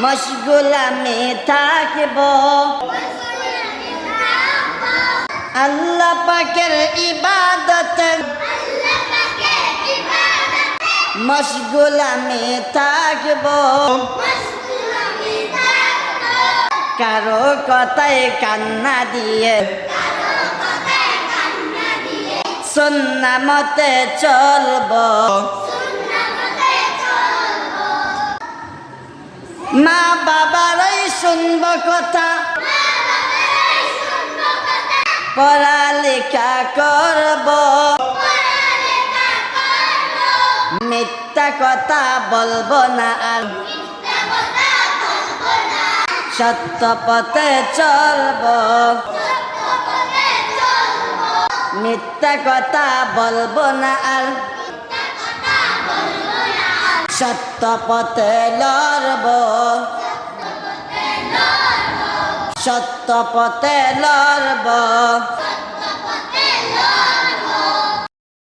মশগুল আমি থাকব আল্লাহ পাকের ইবাদতে মশগুল আমি থাকব কারো কথায় কান্না দিয়ে সুন্নাহ মতে চলব মা বাবারই শুনব কথা পড়ালেখা করব মিথ্যা কথা বলবো না আর সত্য পথে চলব মিথ্যা কথা বলবো না আর সত্য পথে লড়ব সত্য পথে লড়ব